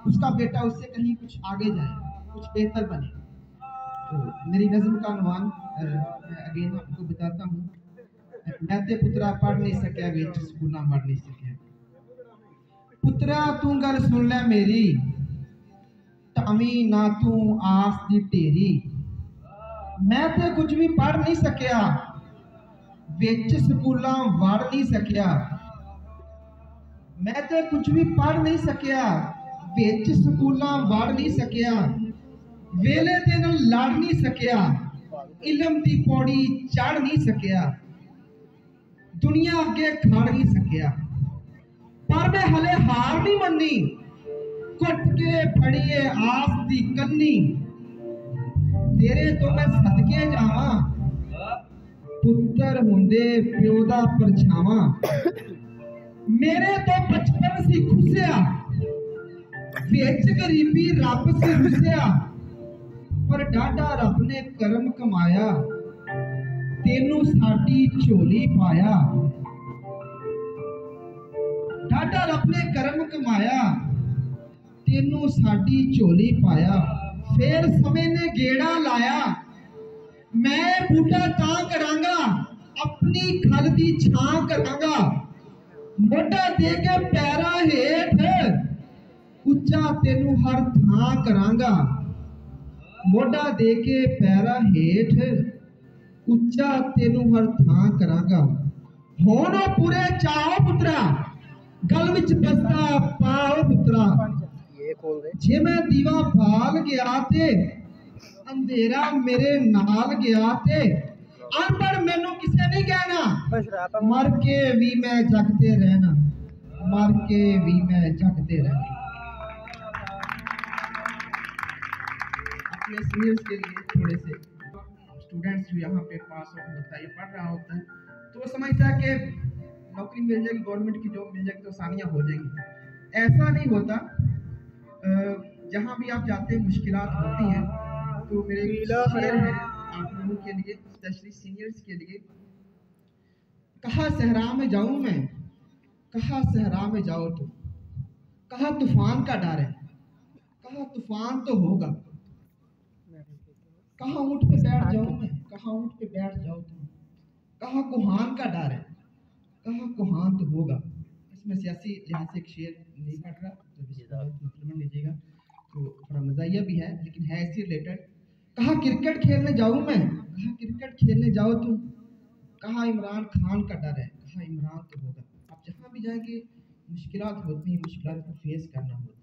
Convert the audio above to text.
उसका बेटा उससे कहीं कुछ आगे जाए, कुछ बेहतर बने। तो मेरी नज़म का अनुमान मैं अगेन आपको बताता हूँ। मैं ते पुत्रा पढ़ नहीं सकिया, विच स्कूला पढ़ नहीं सकिया। पुत्रा तू गल सुन ले मेरी, टावी ना तू आस दी ढेरी। मैं ते कुछ भी पढ़ नहीं सकिया, विच स्कूला वड़ नहीं सकिया। मैं ते कुछ भी पढ़ नहीं सकिया, विच स्कूला वड़ नहीं सकिया। वेले दे नाल लड़ नहीं सकिया, इलम दी पौड़ी चढ़ नहीं सकिया। दुनिया अगे खड़ नहीं सकिया, पर मैं हले हार नहीं मन्नी। घुट के फड़िए आस दी कन्नी, तेरे तो मैं सदके जावां। पुत्तर हुंदे प्यो दा परछावां। मेरे तो बचपन सी खुसिया, विच गरीबी रब सी रुसिया। पर डाडा रब ने करम कमाया, तेनू साडी झोली पाया। डाडा रब ने करम कमाया, तेनू साडी झोली पाया। फिर समय ने गेड़ा लाया, मैं बूटा तां करांगा, अपनी खल दी छां करांगा। मोटा दे के पैरा हेठ, उच्चा तेनू हर थां करांगा। मोटा दे के पैरा हेठ, उच्चा तेनू हर थां करांगा। होनो पूरे चाओ पुत्रा, गल विच बसदा पाओ पुत्रा। जे मैं दीवा बाल गया ते अंधेरा मेरे नाल गया ते अनपढ़ मैनू किसे नहीं कहना। मर के भी मैं जगते रहना, मर के भी मैं जगते रहना। अपने सीनियर्स के लिए थोड़े से स्टूडेंट्स जो यहाँ पे पास आउट होता है या पढ़ रहा होता है, तो वो समझता है कि नौकरी मिल जाएगी, गवर्नमेंट की जॉब मिल जाएगी तो आसानियाँ हो जाएंगी। ऐसा नहीं होता। जहाँ भी आप जाते हैं मुश्किलात होती हैं। तो मेरे शेर है आप लोगों के लिए, स्पेशली सीनियर्स के लिए। कहाँ सहरा में जाऊं मैं, कहाँ सहरा में जाओ तुम। कहाँ तूफान का डर है, कहाँ तूफान तो होगा। कहाँ ऊँट पे बैठ जाऊं मैं, कहाँ ऊँट पे बैठ जाओ तुम। कहाँ कुहान का डर है, कहाँ कुहान तो होगा। इसमें सियासी लिहाज से एक शेर नहीं पढ़ रहा, तो मतलब लीजिएगा, तो थोड़ा मज़ाहिया भी है लेकिन है इसी रिलेटेड। कहाँ क्रिकेट खेलने जाऊं मैं, कहाँ क्रिकेट खेलने जाओ तुम। कहाँ इमरान खान का डर है, कहाँ इमरान तो होगा। आप जहाँ भी जाएंगे मुश्किलात होती हैं, मुश्किलात को फेस करना होता है।